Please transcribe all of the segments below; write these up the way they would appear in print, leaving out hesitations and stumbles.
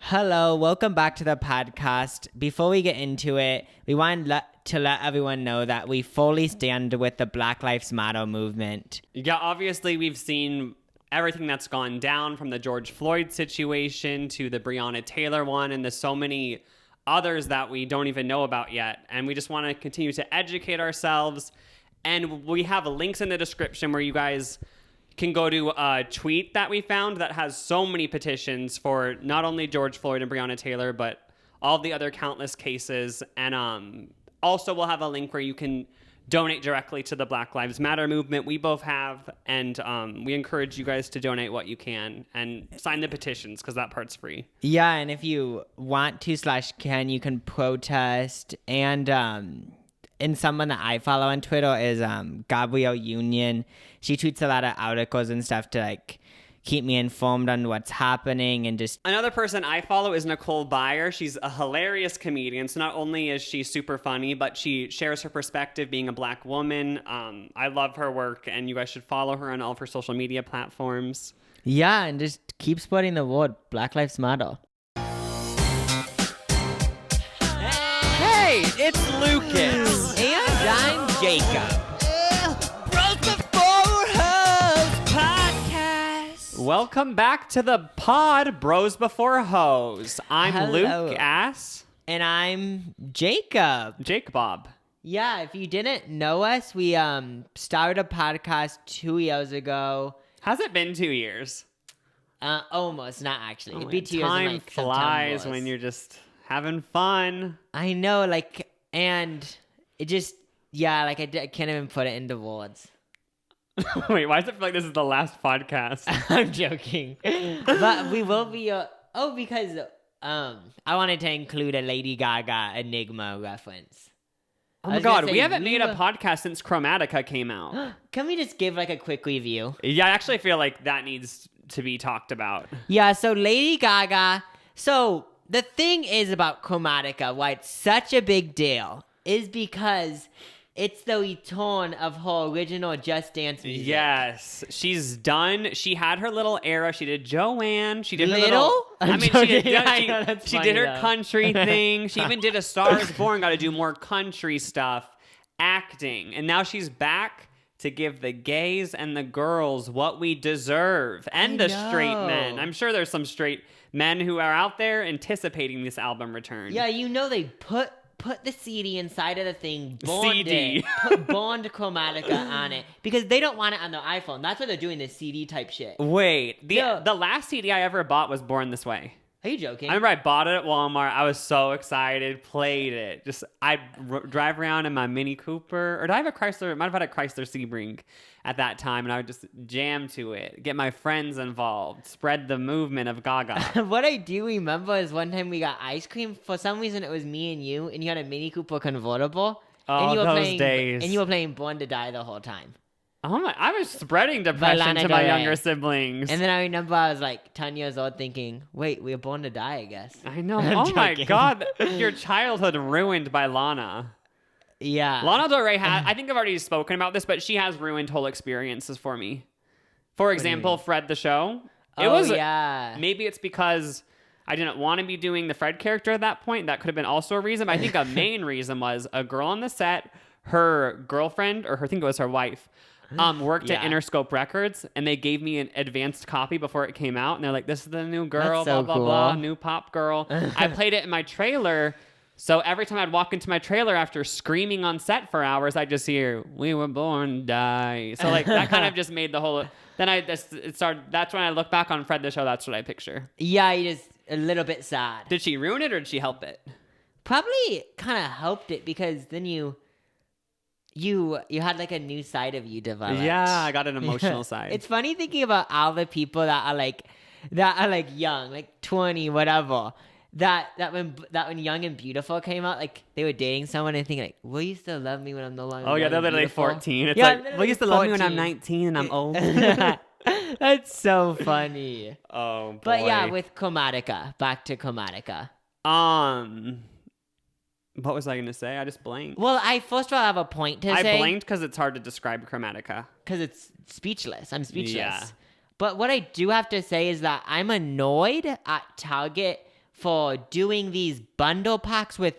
Hello, welcome back to the podcast. Before we get into it, we want to let everyone know that we fully stand with the Black Lives Matter movement. Yeah, obviously we've seen everything that's gone down from the George Floyd situation to the Breonna Taylor one, and there's so many others that we don't even know about yet. And we just want to continue to educate ourselves. And we have links in the description where you guys can go to a tweet that we found that has so many petitions for not only George Floyd and Breonna Taylor, but all the other countless cases. And also we'll have a link where you can donate directly to the Black Lives Matter movement. We both have, and we encourage you guys to donate what you can and sign the petitions because that part's free. Yeah, and if you want to /can, you can protest. And someone that I follow on Twitter is Gabrielle Union. She tweets a lot of articles and stuff to keep me informed on what's happening and just... Another person I follow is Nicole Byer. She's a hilarious comedian. So not only is she super funny, but she shares her perspective being a Black woman. I love her work, and you guys should follow her on all of her social media platforms. Yeah, and just keep spreading the word. Black Lives Matter. Hey, it's Lucas. And I'm Jacob. Bros Before Hoes podcast. Welcome back to the pod, Bros Before Hoes. I'm Lucas. And I'm Jacob. Jake Bob. Yeah, if you didn't know us, we started a podcast 2 years ago. Has it been 2 years? Almost, not actually. Oh, It'd be 2 years. Time flies when you're just having fun. I know, and it just, I can't even put it into words. Wait, why does it feel like this is the last podcast? I'm joking. But we will be, because I wanted to include a Lady Gaga Enigma reference. Oh my God, we haven't made a podcast since Chromatica came out. Can we just give a quick review? Yeah, I actually feel like that needs to be talked about. Yeah, so Lady Gaga, the thing is about Chromatica, why it's such a big deal, is because it's the return of her original Just Dance music. Yes, she's done. She had her little era. She did Joanne. She did her she did her country thing. She even did A Star Is Born. Got to do more country stuff, acting, and now she's back to give the gays and the girls what we deserve, and the straight men. I'm sure there's some straight men who are out there anticipating this album return. Yeah, they put the CD inside of the thing, bond Chromatica on it, because they don't want it on their iPhone. That's why they're doing this CD type shit. Wait, the last CD I ever bought was Born This Way. Are you joking? I remember I bought it at Walmart. I was so excited, played it. I'd drive around in my Mini Cooper, or did I have a Chrysler? I might have had a Chrysler Sebring at that time, and I would just jam to it, get my friends involved, spread the movement of Gaga. What I do remember is one time we got ice cream. For some reason, it was me and you had a Mini Cooper convertible. Oh, and you were those days. And you were playing Born to Die the whole time. Oh my! I was spreading depression to my younger siblings. And then I remember I was 10 years old thinking, wait, we're born to die, I guess. I know. Oh my God. Your childhood ruined by Lana. Yeah. Lana Del Rey I think I've already spoken about this, but she has ruined whole experiences for me. For example, Fred the Show. Maybe it's because I didn't want to be doing the Fred character at that point. That could have been also a reason. But I think a main reason was a girl on the set, her girlfriend, or I think it was her wife, worked at Interscope Records, and they gave me an advanced copy before it came out, and they're like, this is the new girl, blah, blah, blah, new pop girl. I played it in my trailer, so every time I'd walk into my trailer after screaming on set for hours, I'd just hear, we were born to die. So that kind of just made the whole... Then it started. That's when I look back on Fred the Show, that's what I picture. Yeah, you just a little bit sad. Did she ruin it, or did she help it? Probably kind of helped it, because then you had a new side of you develop. Yeah, I got an emotional side. It's funny thinking about all the people that are young, 20, whatever. That when Young and Beautiful came out, they were dating someone and thinking will you still love me when I'm no longer? Oh yeah, they're literally beautiful? 14. It's will you still love me when I'm 19 and I'm old? That's so funny. Oh boy. But yeah, with Chromatica, back to Chromatica. What was I going to say? I just blanked. Well, I first of all have a point to say. I blanked because it's hard to describe Chromatica. Because it's speechless. I'm speechless. Yeah. But what I do have to say is that I'm annoyed at Target for doing these bundle packs with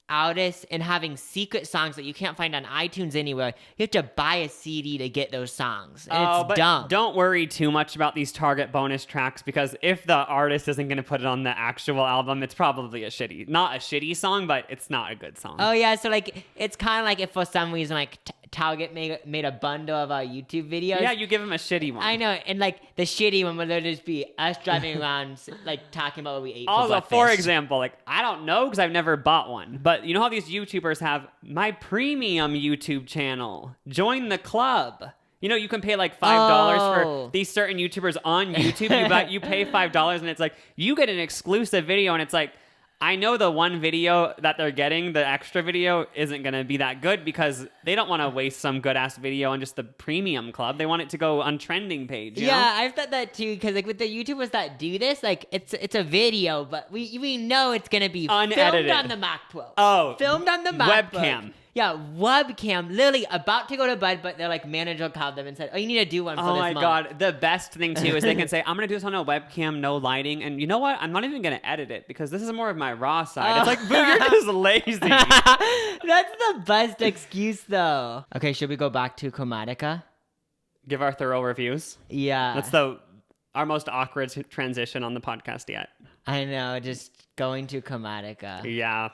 artists and having secret songs that you can't find on iTunes anywhere. You have to buy a CD to get those songs. And it's dumb. Don't worry too much about these Target bonus tracks, because if the artist isn't going to put it on the actual album, it's probably not a shitty song, but it's not a good song. Oh yeah, so like it's kind of like if for some reason like Target made a bundle of our YouTube videos. Yeah, you give them a shitty one. I know, and like the shitty one would literally just be us driving around like talking about what we ate. Also, for for example, like I don't know because I've never bought one, but you know how these YouTubers have my premium YouTube channel. Join the club. You know, you can pay like $5 for these certain YouTubers on YouTube. You pay $5 and it's like you get an exclusive video, and it's like, I know the one video that they're getting, the extra video, isn't going to be that good because they don't want to waste some good-ass video on just the premium club. They want it to go on trending page. You know? I've thought that too, because like with the YouTubers that do this, like it's a video, but we know it's going to be unedited. Filmed on the MacBook. Oh. Filmed on the MacBook. Webcam. Yeah, webcam, literally about to go to bed, but their like manager called them and said, "Oh, you need to do one for this month." Oh my god, the best thing too is they can say, "I'm gonna do this on a webcam, no lighting," and you know what? I'm not even gonna edit it because this is more of my raw side. It's like, boo, you're just lazy. That's the best excuse, though. Okay, should we go back to Chromatica? Give our thorough reviews. Yeah, that's our most awkward transition on the podcast yet. I know, just going to Chromatica. Yeah.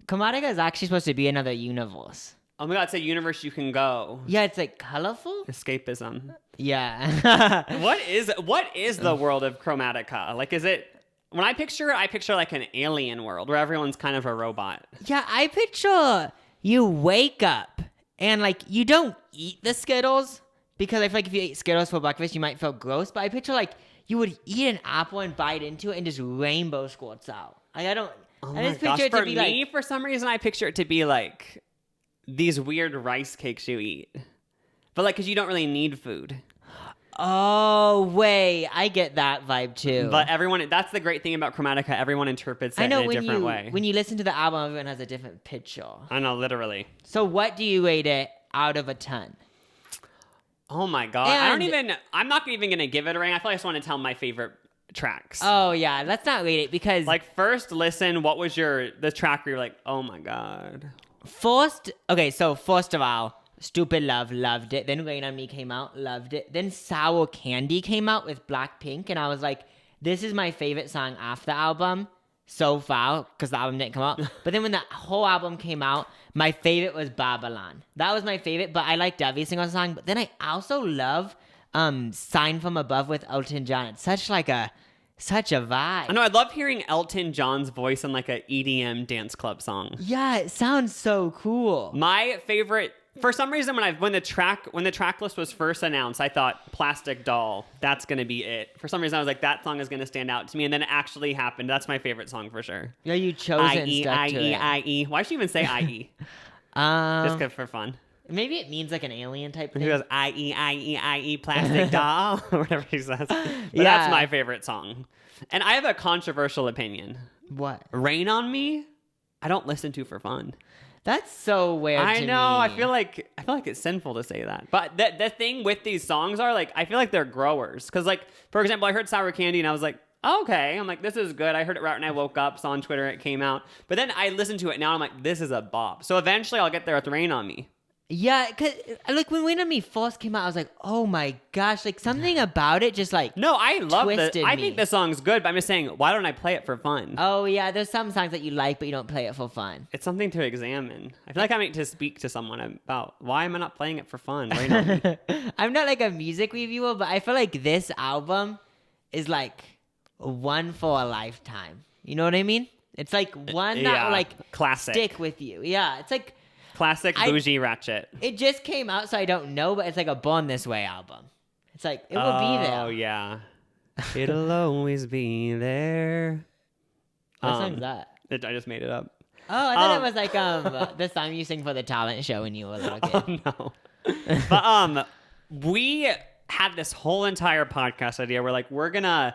Chromatica is actually supposed to be another universe. Oh my god, it's a universe you can go. Yeah, it's like colorful. Escapism. Yeah. What is the world of Chromatica? Like, is it, when I picture it, I picture like an alien world where everyone's kind of a robot. Yeah, I picture you wake up and like you don't eat the Skittles because I feel like if you ate Skittles for breakfast, you might feel gross. But I picture like you would eat an apple and bite into it and just rainbow squirts out. Like I don't. Oh I my just gosh, picture it to for be me, like, for some reason, I picture it to be like these weird rice cakes you eat. But like, because you don't really need food. Oh, wait, I get that vibe too. But that's the great thing about Chromatica. Everyone interprets it in a different way. When you listen to the album, everyone has a different picture. I know, literally. So what do you rate it out of a 10? Oh my God. I'm not even going to give it a rank. I feel like I just want to tell my favorite tracks. Oh yeah, let's not rate it because like first listen, what was the track where you're like, oh my God? First of all, Stupid Love, loved it. Then Rain on Me came out, loved it. Then Sour Candy came out with Blackpink, and I was like, this is my favorite song off the album so far, because the album didn't come out. But then when the whole album came out, my favorite was Babylon. That was my favorite, but I liked every single song. But then I also love Sign From Above with Elton John. It's such a vibe. I know, I love hearing Elton John's voice in like a EDM dance club song. Yeah, it sounds so cool. My favorite, for some reason, when the track list was first announced, I thought Plastic Doll, that's gonna be it. For some reason, I was like, that song is gonna stand out to me, and then it actually happened. That's my favorite song for sure. Yeah, you chose it and stuck to it. I-E. Why should you even say I-E? Just for fun. Maybe it means like an alien type thing. He goes, I-E, plastic doll, or whatever he says. But that's my favorite song. And I have a controversial opinion. What? Rain on Me, I don't listen to for fun. That's so weird to me. I know. I feel like it's sinful to say that. But the thing with these songs are like, I feel like they're growers. Because like, for example, I heard Sour Candy and I was like, okay. I'm like, this is good. I heard it right when I woke up, saw on Twitter it came out. But then I listened to it now and I'm like, this is a bop. So eventually I'll get there with Rain on Me. Yeah, because like when Rain on Me first came out, I was like, oh my gosh, like something about it just like no, I love it. I me. think the song's good, but I'm just saying, why don't I play it for fun? Oh yeah, there's some songs that you like, but you don't play it for fun. It's something to examine. I feel like I need to speak to someone about why am I not playing it for fun? Rain on Me. I'm not like a music reviewer, but I feel like this album is like one for a lifetime. You know what I mean? It's like one that will like classic. Stick with you. Yeah, it's like classic bougie ratchet. It just came out, so I don't know, but it's like a Born This Way album. It's like, it will be there. Oh, yeah. It'll always be there. What song is that? I just made it up. Oh, I thought it was like the song you sing for the talent show when you were a little kid. Oh, no. But we had this whole entire podcast idea where like we're gonna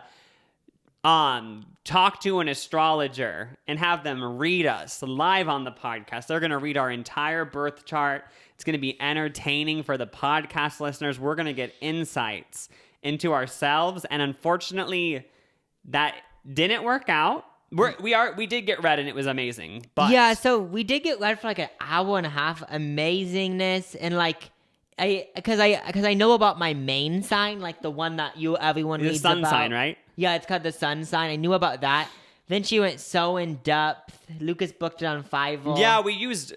talk to an astrologer and have them read us live on the podcast. They're going to read our entire birth chart. It's going to be entertaining for the podcast listeners. We're going to get insights into ourselves. And unfortunately, that didn't work out. we did get read and it was amazing. But yeah, so we did get read for like an hour and a half. Amazingness. And like, because I know about my main sign, like the one that everyone the reads sun about. sign, right? Yeah, it's called the sun sign. I knew about that. Then she went so in depth. Lucas booked it on Fiverr. Yeah, we used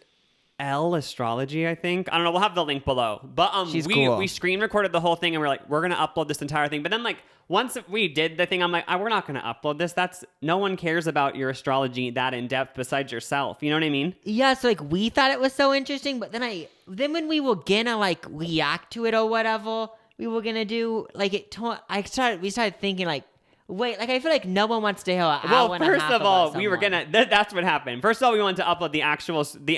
L Astrology, I think. I don't know. We'll have the link below. But She's cool. we screen recorded the whole thing and we're like, we're gonna upload this entire thing. But then like once we did the thing, I'm like, we're not gonna upload this. No one cares about your astrology that in depth besides yourself. You know what I mean? Yeah, so like we thought it was so interesting, but then when we were gonna like react to it or whatever we were gonna do, like we started thinking like, wait, like I feel like no one wants to hear an hour and a half. First of all, we were gonna. That's what happened. First of all, we wanted to upload the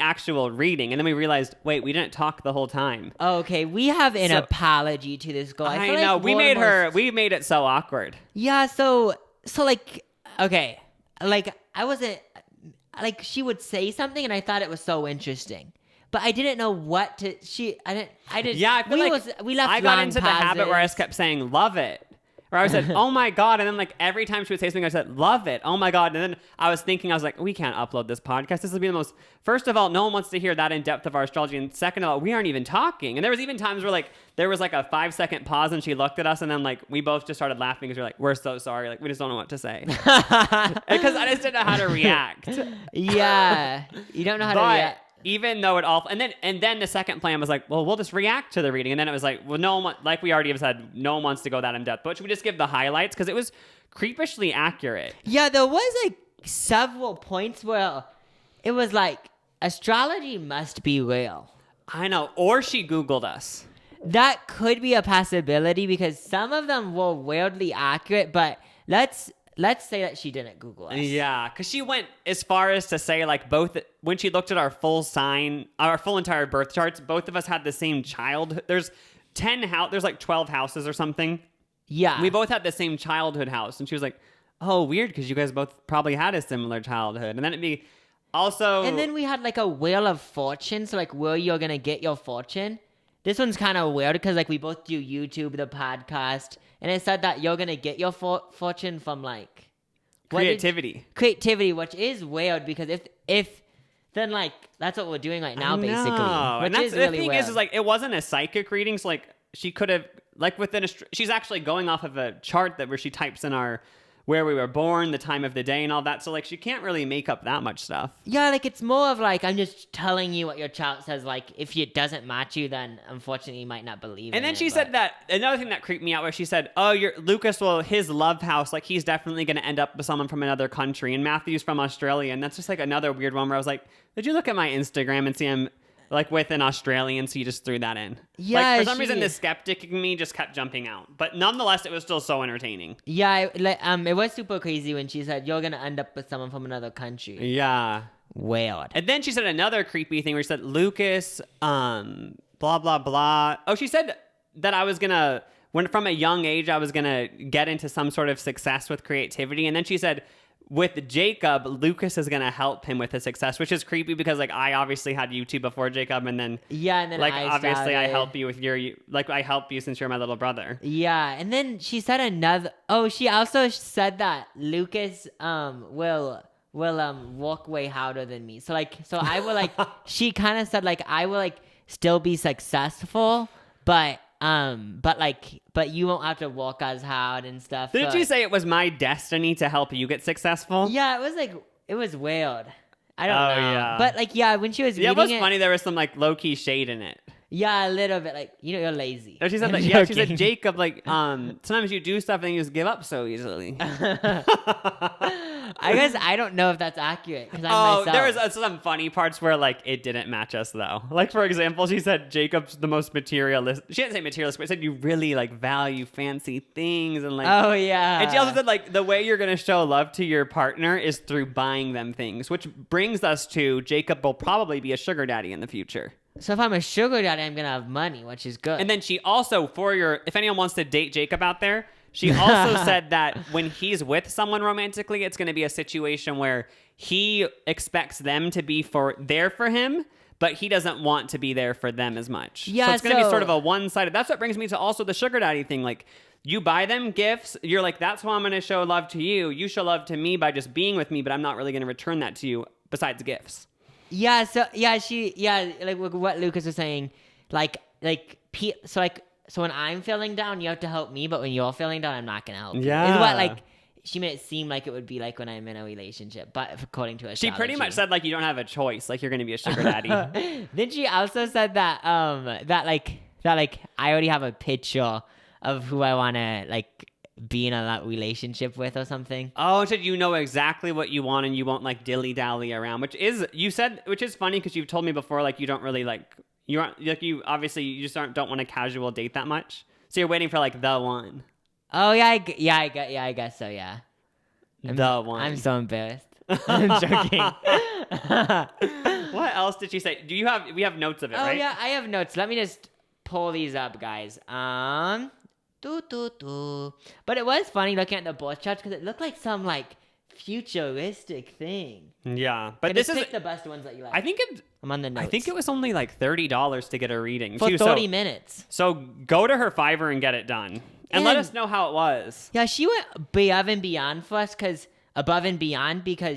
actual reading, and then we realized, wait, we didn't talk the whole time. Okay, we have an apology to this girl. I know. We made it so awkward. Yeah. So like, okay, like I wasn't like she would say something, and I thought it was so interesting. But I didn't know what to. I didn't. Yeah, I feel like we left. I got into the habit where I just kept saying, "Love it." Or I said, oh my God. And then like every time she would say something, I said, love it. Oh my God. And then I was like, we can't upload this podcast. This will be the most, first of all, no one wants to hear that in depth of our astrology. And second of all, we aren't even talking. And there was even times where like, there was like a 5-second pause and she looked at us and then like, we both just started laughing because we're like, we're so sorry. Like, we just don't know what to say. Because I just didn't know how to react. Yeah. You don't know how to react. Even though it all, and then the second plan was like, well, we'll just react to the reading. And then it was like, well, no one, like we already have said, no one wants to go that in depth. But should we just give the highlights? Because it was creepishly accurate. Yeah, there was like several points where it was like, astrology must be real. I know. Or she Googled us. That could be a possibility because some of them were weirdly accurate, but let's say that she didn't Google us. Yeah, because she went as far as to say, like, both, when she looked at our full entire birth charts, both of us had the same child. There's there's like 12 houses or something. Yeah. We both had the same childhood house. And she was like, oh, weird, because you guys both probably had a similar childhood. And then it'd be also... And then we had like a wheel of fortune, so like where you're going to get your fortune. This one's kind of weird because like we both do YouTube, the podcast, and it said that you're going to get your fortune from like... Creativity, which is weird because if then like that's what we're doing right now, basically. And that's the thing is like it wasn't a psychic reading, so like she could have like she's actually going off of a chart where she types in where we were born, the time of the day, and all that. So like she can't really make up that much stuff. Yeah, like it's more of like I'm just telling you what your chart says. Like if it doesn't match you, then unfortunately you might not believe. And then she said that another thing that creeped me out was she said, "Oh, Lucas his love house, like he's definitely going to end up with someone from another country, and Matthew's from Australia." And that's just like another weird one where I was like, "Did you look at my Instagram and see him?" Like with an Australian, so you just threw that in. Yeah, like for some reason, the skeptic in me just kept jumping out. But nonetheless, it was still so entertaining. Yeah, it was super crazy when she said you're gonna end up with someone from another country. Yeah, weird. And then she said another creepy thing where she said Lucas, blah blah blah. Oh, she said that I was gonna from a young age I was gonna get into some sort of success with creativity, and then she said, with Jacob, Lucas is gonna help him with his success, which is creepy because like I obviously had YouTube before Jacob, and then like obviously I help you with I help you since you're my little brother. Yeah, and then she said another. Oh, she also said that Lucas will work way harder than me. So I will like. She kind of said like I will like still be successful, but you won't have to work as hard and stuff. Didn't you say it was my destiny to help you get successful? Yeah, it was weird. I don't know. Yeah. But like, yeah, when she was reading it was funny. There was some like low key shade in it. Yeah, a little bit. Like, you're lazy. No, she said she said Jacob like sometimes you do stuff and you just give up so easily. I guess I don't know if that's accurate because I'm myself. There was some funny parts where like it didn't match us though. Like for example, she said Jacob's the most materialist. She didn't say materialist, but said you really like value fancy things and like. Oh yeah. And she also said like the way you're gonna show love to your partner is through buying them things, which brings us to Jacob will probably be a sugar daddy in the future. So if I'm a sugar daddy, I'm gonna have money, which is good. And then she also, if anyone wants to date Jacob out there, she also said that when he's with someone romantically, it's gonna be a situation where he expects them to be there for him, but he doesn't want to be there for them as much. Yeah, so it's going to be sort of a one-sided. That's what brings me to also the sugar daddy thing. Like, you buy them gifts. You're like, that's how I'm going to show love to you. You show love to me by just being with me, but I'm not really going to return that to you besides gifts. Yeah. So like what Lucas was saying, so when I'm feeling down, you have to help me, but when you're feeling down, I'm not going to help you. Yeah. Is what, like, she made it seem like it would be like when I'm in a relationship, but according to astrology. She pretty much said, like, you don't have a choice. Like, you're going to be a sugar daddy. Then she also said that I already have a picture of who I want to, like, be in a relationship with or something. Oh, so you know exactly what you want and you won't, like, dilly-dally around, which is funny because you've told me before, like, you don't really, like, you aren't, like, you obviously, you just don't want a casual date that much. So you're waiting for, like, the one. Oh, I guess so, yeah. The one. I'm so embarrassed. I'm joking. What else did she say? We have notes of it, right? Oh, yeah, I have notes. Let me just pull these up, guys. But it was funny looking at the birth charts because it looked like some, like, futuristic thing. Yeah. But this is pick the best ones that you like. I'm on the notes. I think it was only like $30 to get a reading. For 30 minutes. So go to her Fiverr and get it done. And let us know how it was. Yeah, she went above and beyond for us because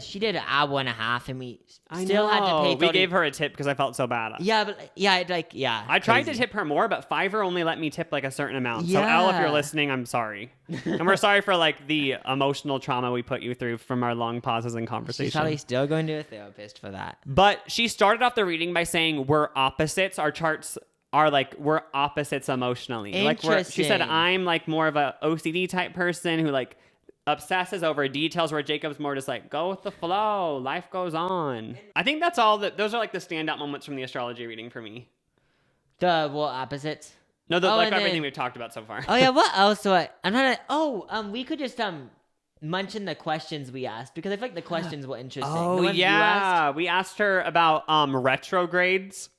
she did an hour and a half and we still had to pay 30. We gave her a tip because I felt so bad. Yeah, but yeah. I tried to tip her more, but Fiverr only let me tip like a certain amount. Yeah. So Elle, if you're listening, I'm sorry. And we're sorry for like the emotional trauma we put you through from our long pauses in conversation. She's probably still going to a therapist for that. But she started off the reading by saying we're opposites. Our charts are like we're opposites emotionally. Like she said, I'm like more of a OCD type person who like obsesses over details, where Jacob's more just like go with the flow, life goes on. I think that's all those are like the standout moments from the astrology reading for me. The what opposites? No, like everything we've talked about so far. Oh yeah, what else? I'm trying to. We could just mention the questions we asked because I feel like the questions were interesting. Oh yeah, we asked her about retrogrades.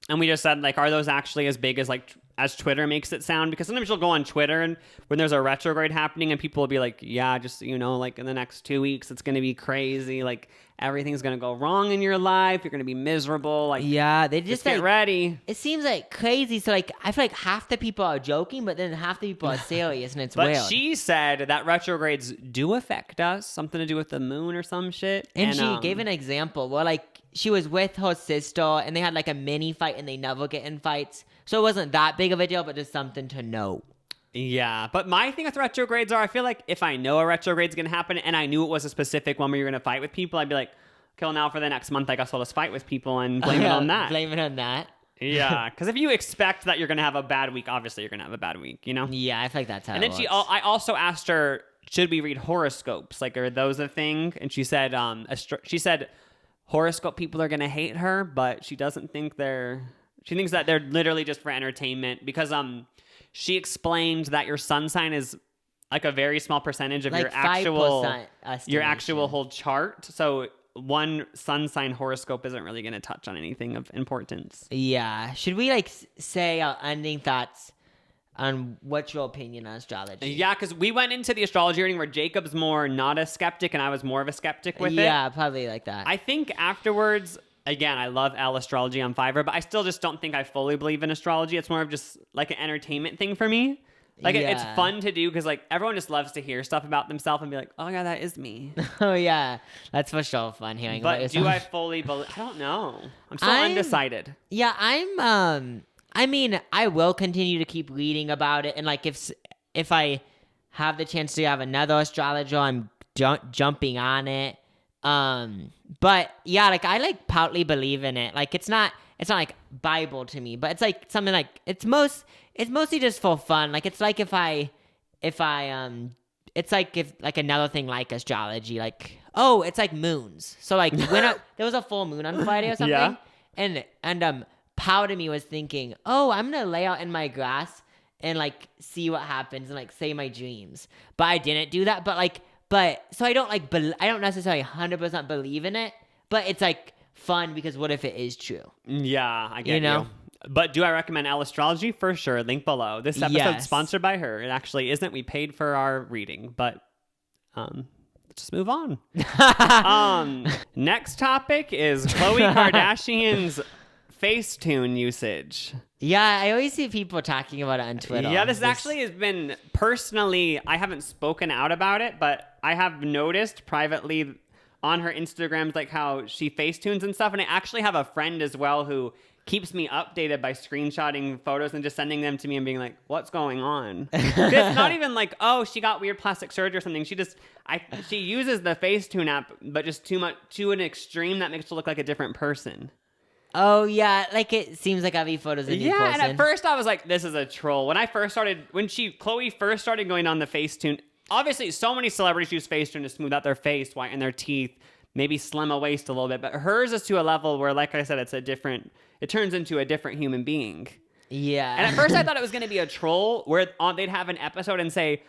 And we just said, like, are those actually as big as, like, as Twitter makes it sound? Because sometimes you'll go on Twitter and when there's a retrograde happening and people will be like, yeah, just, you know, like in the next 2 weeks, it's going to be crazy. Like, everything's going to go wrong in your life. You're going to be miserable. Like, yeah, they just get ready. It seems like crazy. So, like, I feel like half the people are joking, but then half the people are serious and it's weird. But she said that retrogrades do affect us. Something to do with the moon or some shit. And she gave an example where, like, she was with her sister and they had like a mini fight and they never get in fights. So it wasn't that big of a deal, but just something to know. Yeah. But my thing with retrogrades I feel like if I know a retrograde's going to happen and I knew it was a specific one where you're going to fight with people, I'd be like, okay, well, now for the next month, I guess I'll just fight with people and blame it on that. Blame it on that. Yeah. Because if you expect that you're going to have a bad week, obviously you're going to have a bad week, you know? Yeah, I feel like that's how and then I also asked her, should we read horoscopes? Like, are those a thing? And she said, horoscope people are going to hate her, but she doesn't think she thinks that they're literally just for entertainment because she explained that your sun sign is like a very small percentage of like your actual whole chart. So one sun sign horoscope isn't really going to touch on anything of importance. Yeah. Should we like say our ending thoughts on what's your opinion on astrology? Yeah, because we went into the astrology reading where Jacob's more not a skeptic and I was more of a skeptic with it. Yeah, probably like that. I think afterwards, again, I love Elle Astrology on Fiverr, but I still just don't think I fully believe in astrology. It's more of just like an entertainment thing for me. Like it's fun to do because like everyone just loves to hear stuff about themselves and be like, oh yeah, that is me. Oh yeah, that's for sure fun hearing about yourself. But do I fully believe? I don't know. I'm still undecided. Yeah, I mean, I will continue to keep reading about it, and like if I have the chance to have another astrologer, I'm jumping on it. But yeah, like I like partly believe in it. Like it's not like Bible to me, but it's like something like it's mostly just for fun. Like it's like if another thing like astrology, like it's like moons. So like when there was a full moon on Friday or something, and part of me was thinking, I'm gonna lay out in my grass and like see what happens and like say my dreams. But I didn't do that. But so I don't like I don't necessarily 100% believe in it. But it's like fun because what if it is true? Yeah, I get you. But do I recommend Elle Astrology? For sure. Link below. This episode's sponsored by her. It actually isn't. We paid for our reading, but let's just move on. Next topic is Khloe Kardashian's Facetune usage. Yeah, I always see people talking about it on Twitter. Yeah, this actually has been personally, I haven't spoken out about it, but I have noticed privately on her Instagrams like how she Facetunes and stuff. And I actually have a friend as well who keeps me updated by screenshotting photos and just sending them to me and being like, what's going on? It's not even like, oh, she got weird plastic surgery or something. She uses the Facetune app, but just to an extreme that makes her look like a different person. Oh, yeah. Like, it seems like every photo's a new person. And at first I was like, this is a troll. When Khloe first started going on the Facetune, obviously so many celebrities use Facetune to smooth out their face, whiten their teeth, maybe slim a waist a little bit. But hers is to a level where, like I said, it turns into a different human being. Yeah. And at first I thought it was going to be a troll where they'd have an episode and say,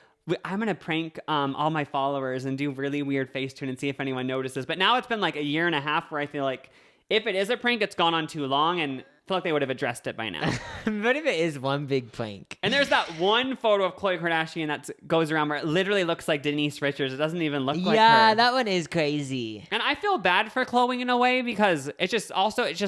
I'm going to prank all my followers and do really weird Facetune and see if anyone notices. But now it's been like a year and a half where I feel like if it is a prank, it's gone on too long, and I feel like they would have addressed it by now. What if it is one big prank? And there's that one photo of Khloe Kardashian that goes around where it literally looks like Denise Richards. It doesn't even look like her. Yeah, that one is crazy. And I feel bad for Khloe in a way because it's just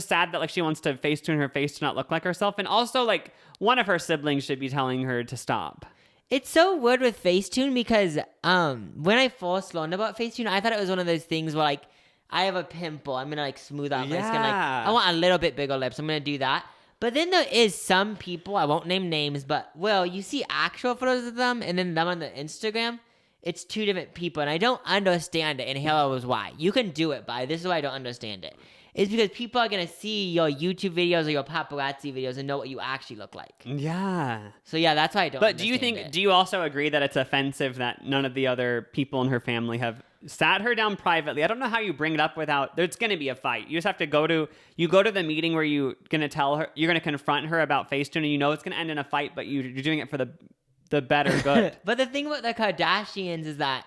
sad that like she wants to Facetune her face to not look like herself. And also like one of her siblings should be telling her to stop. It's so weird with Facetune because when I first learned about Facetune, I thought it was one of those things where like, I have a pimple. I'm going to like smooth out my skin. Like, I want a little bit bigger lips. I'm going to do that. But then there is some people, I won't name names, but you see actual photos of them and then them on the Instagram. It's two different people. And I don't understand it. And here was why. You can do it, but this is why I don't understand it. It's because people are going to see your YouTube videos or your paparazzi videos and know what you actually look like. Yeah. So yeah, that's why I don't understand it. Do you also agree that it's offensive that none of the other people in her family have sat her down privately? I don't know how you bring it up without, there's going to be a fight. You just have to go to the meeting where you're going to tell her, you're going to confront her about Facetune and you know it's going to end in a fight, but you're doing it for the better good. But the thing about the Kardashians is that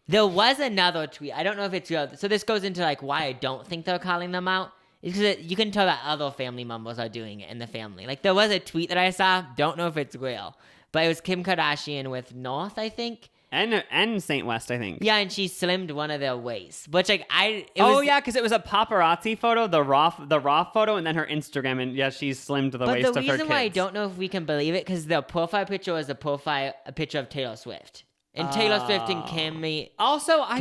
there was another tweet. I don't know if it's real. So this goes into like why I don't think they're calling them out. It's because you can tell that other family members are doing it in the family. Like there was a tweet that I saw. Don't know if it's real, but it was Kim Kardashian with North, I think. And Saint West, I think. Yeah, and she slimmed one of their waists, which like because it was a paparazzi photo, the raw photo, and then her Instagram, and yeah, she slimmed the waist of her kids. But the reason why I don't know if we can believe it because the profile picture was a picture of Taylor Swift. And Taylor Swift and Kim. Also, I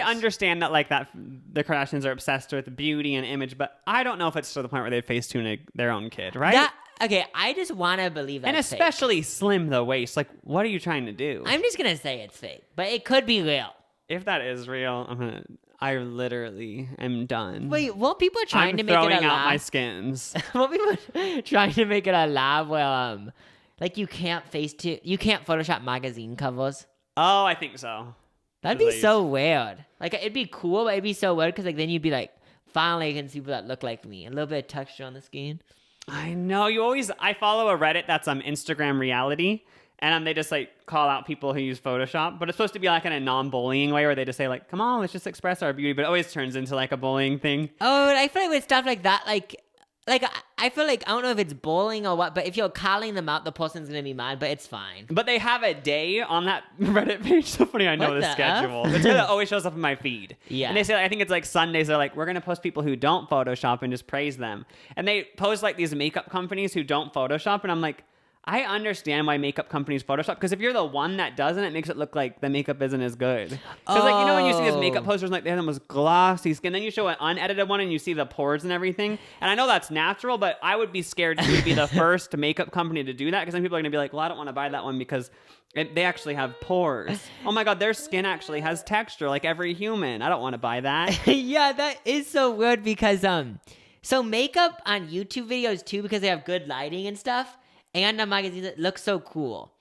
understand that like that the Kardashians are obsessed with beauty and image, but I don't know if it's to the point where they Facetune their own kid, right? Okay, I just want to believe that. And especially slim the waist. Like, what are you trying to do? I'm just gonna say it's fake, but it could be real. If that is real, I literally am done. Wait, what people are trying to make it a lab? I'm throwing out my skins. What people are trying to make it a lab where like you can't Photoshop magazine covers. Oh, I think so. That'd be so weird. Like it'd be cool, but it'd be so weird because like then you'd be like, finally I can see people that look like me. A little bit of texture on the skin. I know. I follow a Reddit that's Instagram reality, and they just like call out people who use Photoshop, but it's supposed to be like in a non-bullying way where they just say like, come on, let's just express our beauty, but it always turns into like a bullying thing. Oh, and I feel like with stuff like that, like I feel like, I don't know if it's bullying or what, but if you're calling them out, the person's going to be mad, but it's fine. But they have a day on that Reddit page. So funny, I know the schedule. It's that always shows up in my feed. Yeah. And they say, I think it's like Sundays, they're like, we're going to post people who don't Photoshop and just praise them. And they post like these makeup companies who don't Photoshop. And I'm like, I understand why makeup companies Photoshop, because if you're the one that doesn't, it makes it look like the makeup isn't as good. Because like, you know, when you see these makeup posters, like they have the most glossy skin, then you show an unedited one and you see the pores and everything. And I know that's natural, but I would be scared to be the first makeup company to do that, because then people are going to be like, well, I don't want to buy that one because they actually have pores. Oh my God, their skin actually has texture like every human. I don't want to buy that. Yeah, that is so weird because so makeup on YouTube videos too, because they have good lighting and stuff, and on magazines, it looks so cool.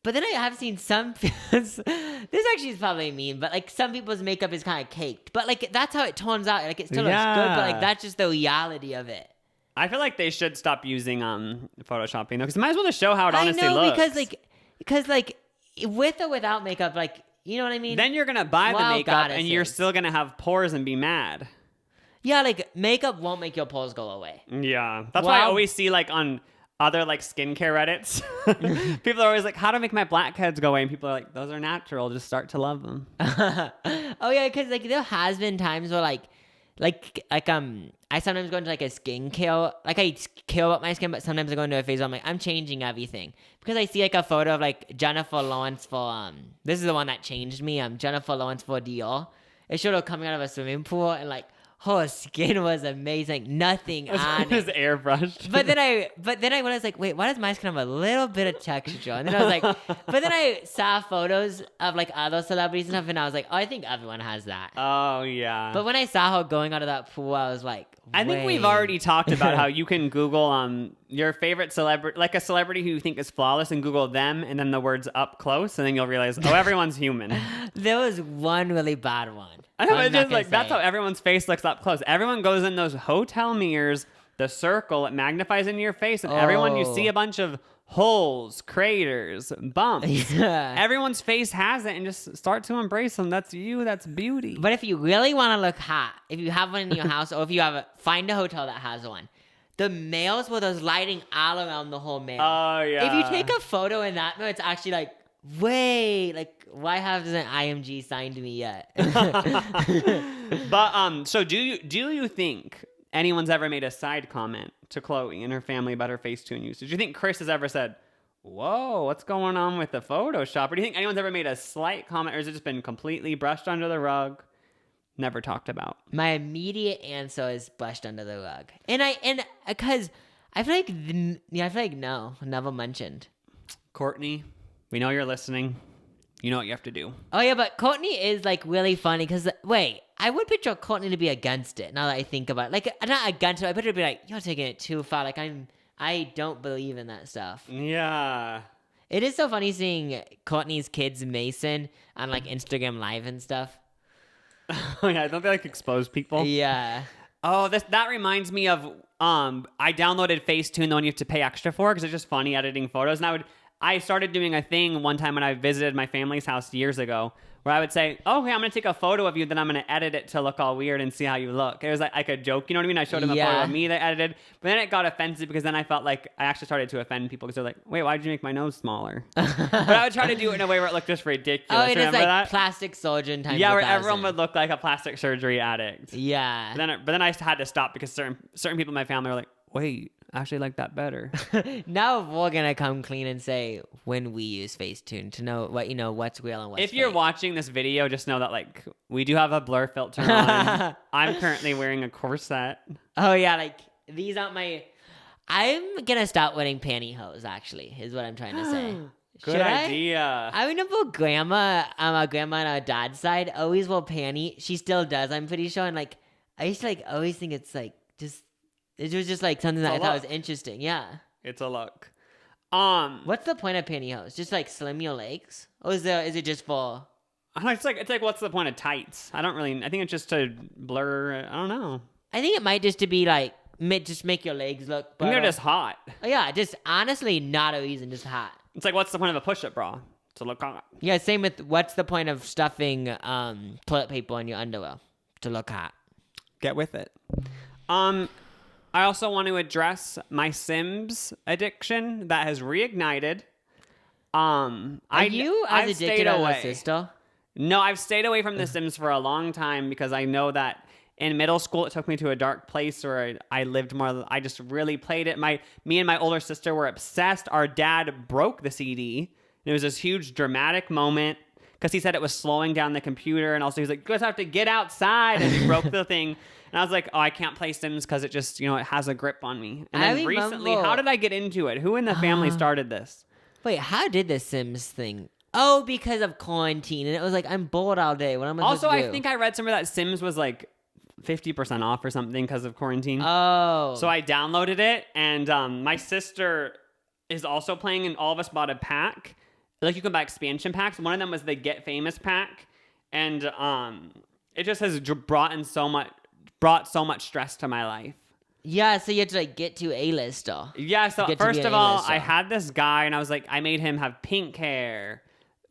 But then I have seen some, this actually is probably mean, but like some people's makeup is kind of caked. But like that's how it turns out. Like it still looks good, but like that's just the reality of it. I feel like they should stop using Photoshopping though, because it might as well just show how it honestly looks. I know, because with or without makeup, like, you know what I mean? Then you're going to buy the makeup and you're still going to have pores and be mad. Yeah, like makeup won't make your pores go away. Yeah. That's why I always see like on other like skincare Reddits, people are always like, how to make my blackheads go away? And people are like, those are natural. Just start to love them. Oh yeah, because like there has been times where like I sometimes go into like a skin care, like I care about my skin, but sometimes I go into a phase where I'm like, I'm changing everything. Because I see like a photo of like Jennifer Lawrence for, this is the one that changed me, Jennifer Lawrence for Dior. It showed her coming out of a swimming pool and like, her skin was amazing. Nothing on It was it. airbrushed. But then I was like, wait, why does my skin have a little bit of texture? And then I was like, but then I saw photos of like other celebrities and stuff, and I was like, oh, I think everyone has that. Oh, yeah. But when I saw her going out of that pool, I was like, I think we've already talked about how you can Google your favorite celebrity, like a celebrity who you think is flawless, and Google them and then the words up close, and then you'll realize, oh, everyone's human. There was one really bad one. I know, it's just like, that's how everyone's face looks up close. Everyone goes in those hotel mirrors, the circle, it magnifies into your face, and everyone, you see a bunch of holes, craters, bumps. Yeah. Everyone's face has it, and just start to embrace them. That's you. That's beauty. But if you really want to look hot, if you have one in your house, or if you find a hotel that has one, the males with those lighting all around the whole male. Oh, yeah. If you take a photo in that, it's actually like, wait, like, why hasn't IMG signed me yet? But so do you think anyone's ever made a side comment to Khloe and her family about her Facetune usage? Do you think Chris has ever said, whoa, what's going on with the Photoshop? Or do you think anyone's ever made a slight comment, or has it just been completely brushed under the rug, never talked about? My immediate answer is brushed under the rug. And because I feel like no, never mentioned. Courtney, we know you're listening. You know what you have to do. Oh, yeah, but Courtney is, like, really funny because, wait, I would picture Courtney to be against it now that I think about it. Like, not against it, I picture her to be like, you're taking it too far. Like, I don't believe in that stuff. Yeah. It is so funny seeing Courtney's kids, Mason, on, like, Instagram Live and stuff. Oh, yeah, don't they, like, expose people? Yeah. Oh, that reminds me of, I downloaded Facetune, the one you have to pay extra for, because it's just funny editing photos, and I started doing a thing one time when I visited my family's house years ago where I would say, oh, hey, I'm going to take a photo of you, then I'm going to edit it to look all weird and see how you look. It was like a joke, you know what I mean? I showed them a photo of me that I edited, but then it got offensive because then I felt like I actually started to offend people because they're like, wait, why did you make my nose smaller? But I would try to do it in a way where it looked just ridiculous. Oh, it Remember is like that? plastic surgeon times Yeah, where 1,000. everyone would look like a plastic surgery addict. Yeah. But then I had to stop because certain people in my family were like, wait, I actually like that better. Now we're gonna come clean and say when we use Facetune to know what's real and what's If you're fake. watching this video, just know that like we do have a blur filter on. I'm currently wearing a corset. Oh yeah, like these aren't my. I'm gonna stop wearing pantyhose. Actually, is what I'm trying to say. Good Should idea. I remember our grandma on our dad's side always wore panty. She still does, I'm pretty sure. And like, I used to like always think it's like just. It was just like something that I thought was interesting. Yeah. It's a look. What's the point of pantyhose? Just like slim your legs, or is it just for? It's like what's the point of tights? I think it's just to blur. I don't know. I think it might just to be like just make your legs look. I think they're just hot. Oh, yeah, just honestly not a reason, just hot. It's like what's the point of a push-up bra? To look hot. Yeah, same with what's the point of stuffing toilet paper on your underwear? To look hot. Get with it. I also want to address my Sims addiction that has reignited. Are you as addicted as a sister? No, I've stayed away from The Sims for a long time because I know that in middle school it took me to a dark place where I lived more. I just really played it. Me and my older sister were obsessed. Our dad broke the CD. And it was this huge dramatic moment because he said it was slowing down the computer, and also he was like, "You guys have to get outside," and he broke the thing. And I was like, oh, I can't play Sims because it just, it has a grip on me. And then recently, how did I get into it? Who in the family started this? Wait, how did the Sims thing? Oh, because of quarantine. And it was like, I'm bored all day. What am I supposed to do? I think I read somewhere that Sims was like 50% off or something because of quarantine. Oh. So I downloaded it, and my sister is also playing, and all of us bought a pack. Like, you can buy expansion packs. One of them was the Get Famous pack. And it just has brought so much stress to my life. Yeah, so you had to like get to A-lister. Yeah, so first of all, I had this guy, and I was like, I made him have pink hair,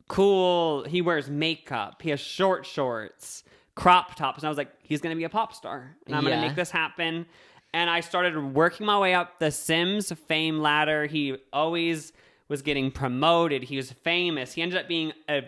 cool, he wears makeup, he has short shorts, crop tops, and I was like, he's going to be a pop star, and I'm going to make this happen. And I started working my way up the Sims fame ladder. He always was getting promoted. He was famous. He ended up being an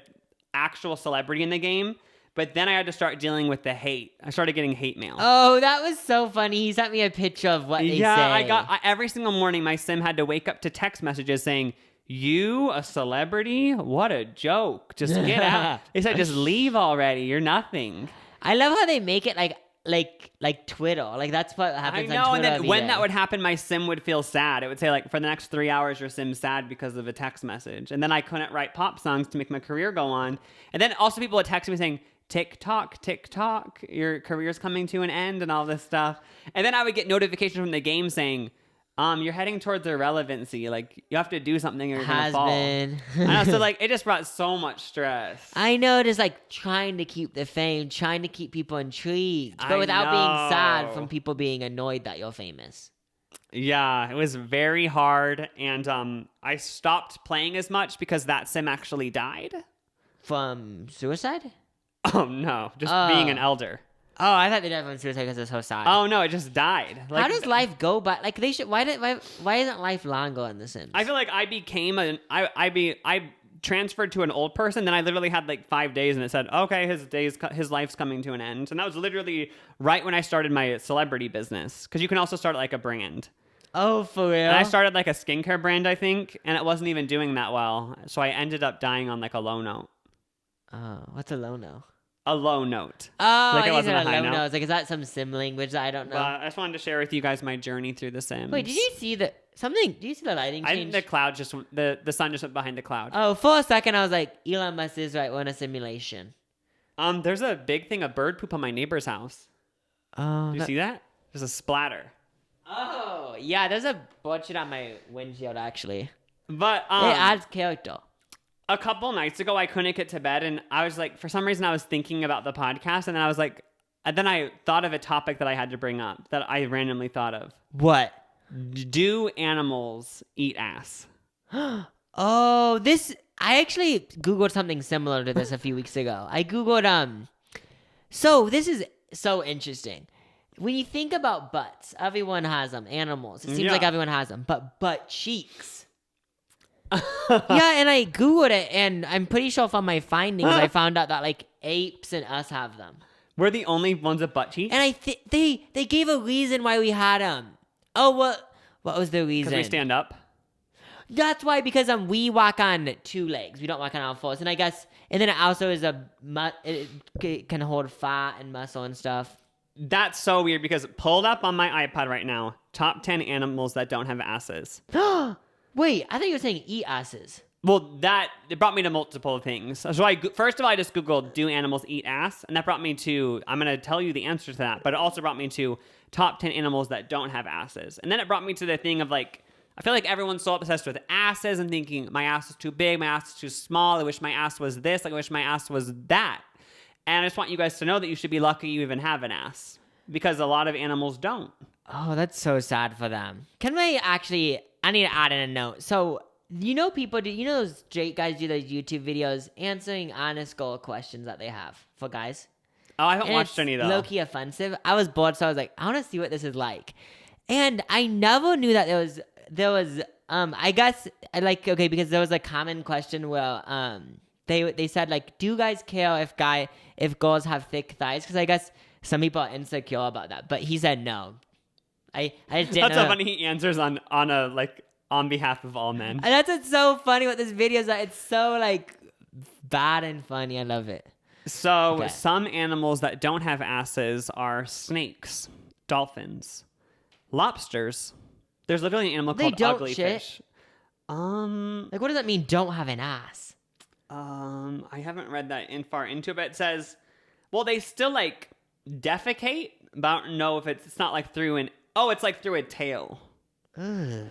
actual celebrity in the game. But then I had to start dealing with the hate. I started getting hate mail. Oh, that was so funny. He sent me a picture of what they say. Yeah, every single morning my sim had to wake up to text messages saying, "You, a celebrity? What a joke. Just get out." They said, "Just leave already. You're nothing." I love how they make it like Twitter. Like that's what happens on Twitter. I know, and then when day. that would happen, my sim would feel sad. It would say like, for the next 3 hours, your sim's sad because of a text message. And then I couldn't write pop songs to make my career go on. And then also people would text me saying, "TikTok, TikTok, your career's coming to an end," and all this stuff. And then I would get notifications from the game saying, "You're heading towards irrelevancy. Like, you have to do something or you're going to fall." I know, so like, it just brought so much stress. I know, just like trying to keep the fame, trying to keep people intrigued, but without being sad from people being annoyed that you're famous. Yeah, it was very hard. And I stopped playing as much because that sim actually died. From suicide? Oh, no. Just being an elder. Oh, I thought they died from suicide because it's so sad. Oh, no, it just died. Like, how does life go by? Like, they should. Why isn't life longer in The Sims? I feel like I became I transferred to an old person. Then I literally had like 5 days, and it said, "Okay, his life's coming to an end." And that was literally right when I started my celebrity business, because you can also start like a brand. Oh, for real? And I started like a skincare brand, I think, and it wasn't even doing that well. So I ended up dying on like a low note. Oh, what's a low note? A low note. Oh, like it wasn't a high note. note. It's like, is that some sim language that I don't know? I just wanted to share with you guys my journey through The Sims. Wait, did you see the something? Do you see the lighting change? I think the cloud the sun just went behind the cloud. Oh, for a second I was like, Elon Musk is right. We're in a simulation. There's a big thing of bird poop on my neighbor's house. Oh, Do you see that? There's a splatter. Oh, yeah. There's a bunch on my windshield actually. But it adds character. A couple nights ago, I couldn't get to bed, and I was like, for some reason, I was thinking about the podcast, and then I was like, and then I thought of a topic that I had to bring up that I randomly thought of. What? Do animals eat ass? Oh, I actually Googled something similar to this a few weeks ago. I Googled, so this is so interesting. When you think about butts, everyone has them. Animals, it seems like everyone has them, but butt cheeks. Yeah, and I Googled it, and I'm pretty sure from my findings, I found out that like apes and us have them. We're the only ones with butt cheeks? And they gave a reason why we had them. Oh, what was the reason? Because we stand up? That's why, because we walk on 2 legs. We don't walk on all 4s. And I guess, and then it also is it can hold fat and muscle and stuff. That's so weird, because pulled up on my iPad right now, top 10 animals that don't have asses. Wait, I thought you were saying eat asses. Well, it brought me to multiple things. So first of all, I just Googled, do animals eat ass? And that brought me to, I'm going to tell you the answer to that, but it also brought me to top 10 animals that don't have asses. And then it brought me to the thing of like, I feel like everyone's so obsessed with asses and thinking, my ass is too big, my ass is too small, I wish my ass was this, I wish my ass was that. And I just want you guys to know that you should be lucky you even have an ass, because a lot of animals don't. Oh, that's so sad for them. I need to add in a note. So, those straight guys do those YouTube videos answering honest girl questions that they have for guys? Oh, I haven't watched any though. Low-key offensive. I was bored, so I was like, I want to see what this is like. And I never knew that there was I guess because there was a common question where they said like, do guys care if girls have thick thighs? Because I guess some people are insecure about that. But he said no. I just didn't know. That's so funny. He answers on behalf of all men. And that's what's so funny what this video is. It's so like bad and funny. I love it. So some animals that don't have asses are snakes, dolphins, lobsters. There's literally an animal called ugly fish. Like what does that mean? Don't have an ass. I haven't read that far into it, but it says, well, they still like defecate, but I don't know if it's not like through an. Oh, it's like through a tail. Ugh.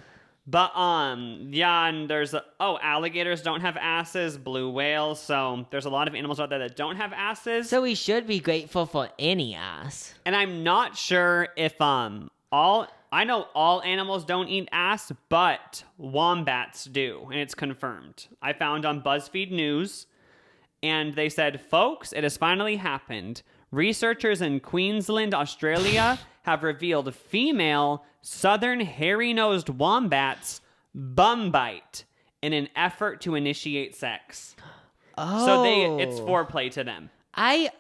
But and there's alligators don't have asses, blue whales. So there's a lot of animals out there that don't have asses. So we should be grateful for any ass. And I'm not sure if I know all animals don't eat ass, but wombats do, and it's confirmed. I found on BuzzFeed News, and they said, folks, it has finally happened. Researchers in Queensland, Australia, have revealed female southern hairy-nosed wombats bum bite in an effort to initiate sex. Oh. So it's foreplay to them. I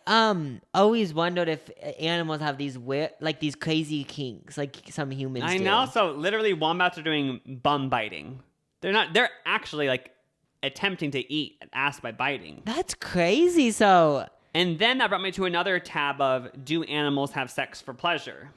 always wondered if animals have these weird, like these crazy kinks, like some humans I do. know. So literally, wombats are doing bum biting. They're not. They're actually like attempting to eat an ass by biting. That's crazy. So And then that brought me to another tab of, do animals have sex for pleasure?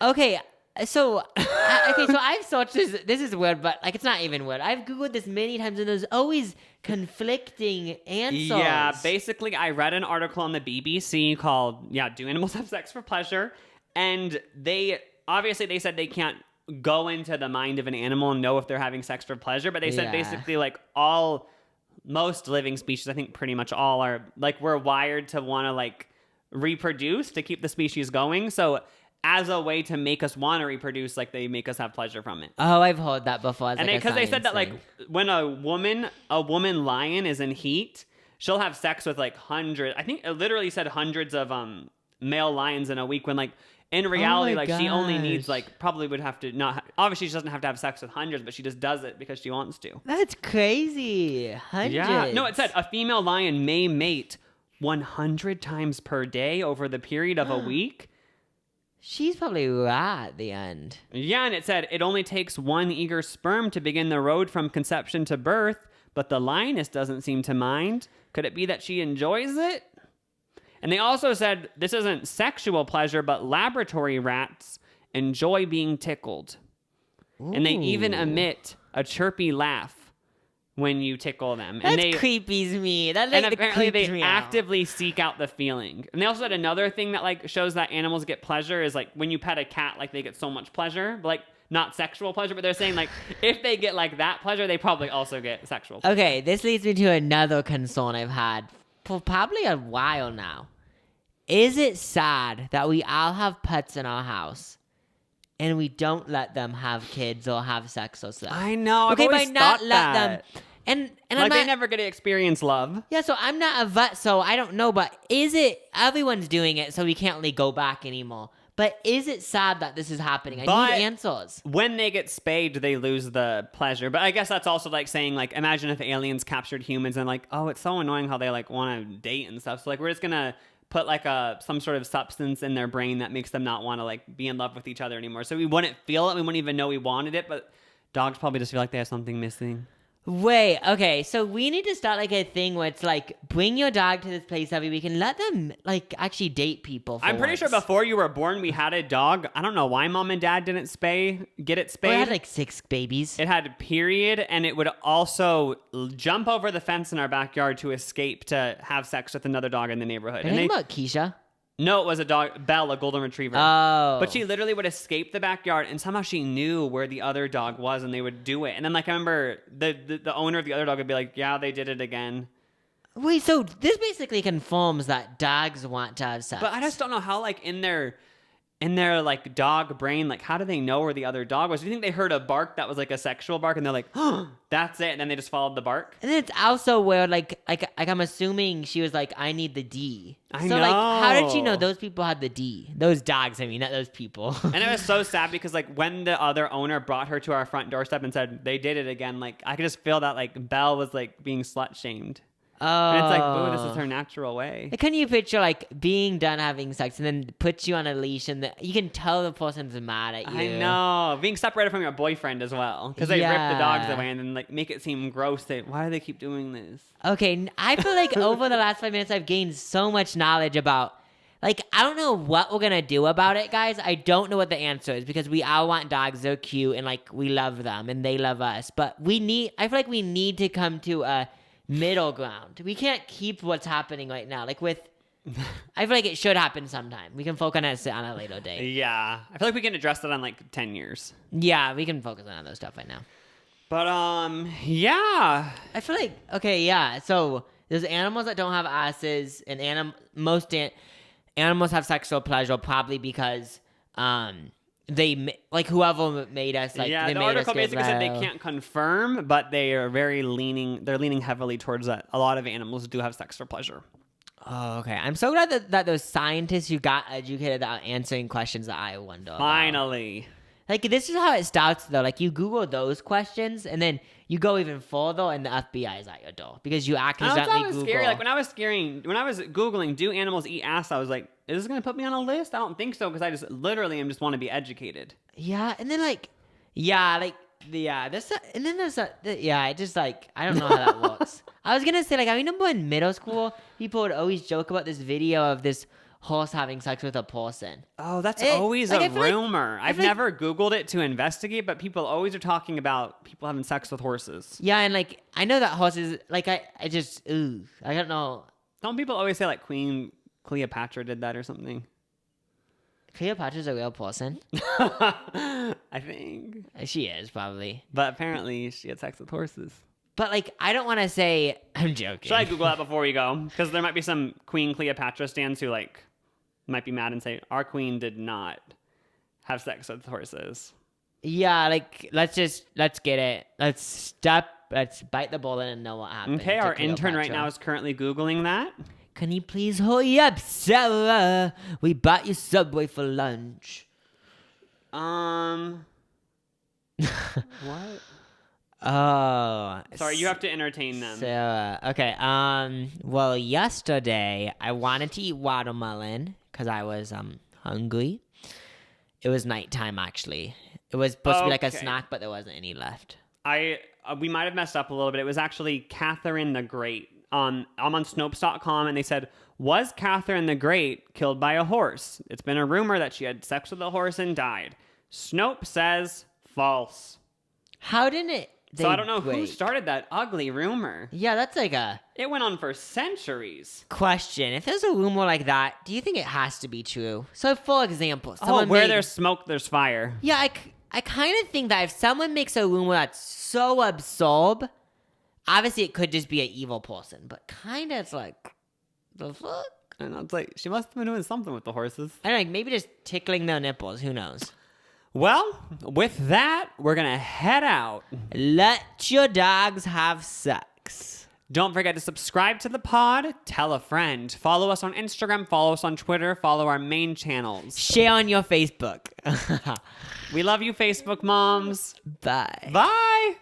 okay, so I've searched this. This is weird, but like it's not even weird. I've googled this many times, and there's always conflicting answers. Yeah, basically, I read an article on the BBC called, do animals have sex for pleasure? And they said they can't go into the mind of an animal and know if they're having sex for pleasure, but they said basically like most living species, I think pretty much all, are like, we're wired to want to like reproduce to keep the species going. So as a way to make us want to reproduce, like they make us have pleasure from it. Oh, I've heard that before. And because they said that like when a woman lion is in heat, she'll have sex with like hundreds. I think it literally said hundreds of male lions in a week. When like in reality, like she only needs like probably would have to not. Obviously, she doesn't have to have sex with hundreds, but she just does it because she wants to. That's crazy. Hundreds. Yeah. No, it said a female lion may mate 100 times per day over the period of a week. She's probably right at the end. Yeah, and it said it only takes one eager sperm to begin the road from conception to birth, but the lioness doesn't seem to mind. Could it be that she enjoys it? And they also said this isn't sexual pleasure, but laboratory rats enjoy being tickled. Ooh. And they even emit a chirpy laugh when you tickle them. That's creepy to me. That like, and apparently they out. actively seek out the feeling. And they also had another thing that like shows that animals get pleasure is like when you pet a cat, like they get so much pleasure, but like not sexual pleasure, but they're saying like if they get like that pleasure, they probably also get sexual pleasure. Okay, this leads me to another concern I've had for probably a while now. Is it sad that we all have pets in our house and we don't let them have kids or have sex or stuff? I know. Okay, I've always by not thought let that. them, and like they never get to experience love. Yeah, so I'm not a vet, so I don't know. But is it everyone's doing it, so we can't really go back anymore? But is it sad that this is happening? I need answers. When they get spayed, they lose the pleasure. But I guess that's also like saying like, imagine if aliens captured humans and like, oh, it's so annoying how they like want to date and stuff. So like we're just gonna put like some sort of substance in their brain that makes them not want to like be in love with each other anymore. So we wouldn't feel it. We wouldn't even know we wanted it. But dogs probably just feel like they have something missing. Wait, okay, so we need to start like a thing where it's like, bring your dog to this place every week and let them like actually date people. I'm pretty sure before you were born, we had a dog. I don't know why mom and dad didn't get it spayed. It had like 6 babies. It had a period, and it would also jump over the fence in our backyard to escape to have sex with another dog in the neighborhood. Think about Keisha. No, it was a dog, Belle, a golden retriever. Oh. But she literally would escape the backyard, and somehow she knew where the other dog was, and they would do it. And then, like, I remember the owner of the other dog would be like, yeah, they did it again. Wait, so this basically confirms that dogs want to have sex. But I just don't know how, like, in their like dog brain, like how do they know where the other dog was? Do you think they heard a bark that was like a sexual bark and they're like, oh, that's it, and then they just followed the bark? And then it's also where like I'm assuming she was like, I need the D. I know. Like how did she know those people had the D? Those dogs, I mean, not those people. And it was so sad because like when the other owner brought her to our front doorstep and said they did it again, like I could just feel that like Belle was like being slut shamed. Oh. And it's like, boo, this is her natural way. Can you picture like being done having sex and then put you on a leash and you can tell the person's mad at you? I know. Being separated from your boyfriend as well. Because they rip the dogs away and then like make it seem gross. Why do they keep doing this? Okay, I feel like over the last 5 minutes I've gained so much knowledge about, like, I don't know what we're going to do about it, guys. I don't know what the answer is because we all want dogs. They're cute and like we love them and they love us. But I feel like we need to come to a middle ground. We can't keep what's happening right now. Like I feel like it should happen sometime. We can focus on it on a later date. Yeah. I feel like we can address that on like 10 years. Yeah, we can focus on other stuff right now. But, yeah. I feel like, okay, yeah. So there's animals that don't have asses and most animals have sexual pleasure probably because, they like whoever made us like the article basically said they can't confirm, but they are they're leaning heavily towards that a lot of animals do have sex for pleasure. Oh, okay. I'm so glad that those scientists who got educated are answering questions that I wonder finally about. Like, this is how it starts, though. Like, you Google those questions, and then you go even further, and the FBI is at your door because you accidentally Google. Scary. Like, when I was Googling, do animals eat ass? I was like, is this going to put me on a list? I don't think so, because I just literally am just want to be educated. Yeah, and then, like, and then there's it just, like, I don't know how that works. I was going to say, like, I remember in middle school, people would always joke about this video of this horse having sex with a person. Oh, that's always a rumor. I've like, never Googled it to investigate, but people always are talking about people having sex with horses. Yeah, and like I know that horses, like I don't know. Don't people always say like Queen Cleopatra did that or something? Cleopatra's a real person. I think She is probably, but apparently she had sex with horses. But like I don't want to say. I'm joking. Should I Google that before we go? Because there might be some Queen Cleopatra stands who like might be mad and say our queen did not have sex with horses. Yeah, like let's get it. Let's bite the bullet and know what happened. Okay, our intern right now is currently Googling that. Can you please hurry up, Sarah? We bought you Subway for lunch. What? Oh. Sorry, you have to entertain them. Sarah. Okay. Well, yesterday I wanted to eat watermelon because I was hungry. It was nighttime actually. It was supposed to be like a snack, but there wasn't any left. We might have messed up a little bit. It was actually Catherine the Great. I'm on Snopes.com, and they said, was Catherine the Great killed by a horse? It's been a rumor that she had sex with a horse and died. Snopes says false. How didn't it? So I don't know who started that ugly rumor. Yeah, that's like It went on for centuries. Question. If there's a rumor like that, do you think it has to be true? So, for example, there's smoke, there's fire. Yeah, I kind of think that if someone makes a rumor that's so absurd, obviously it could just be an evil person, but kind of it's like, the fuck? And it's like, she must have been doing something with the horses. I don't know, like maybe just tickling their nipples. Who knows? Well, with that, we're going to head out. Let your dogs have sex. Don't forget to subscribe to the pod, tell a friend, follow us on Instagram, follow us on Twitter, follow our main channels. Share on your Facebook. We love you, Facebook moms. Bye. Bye.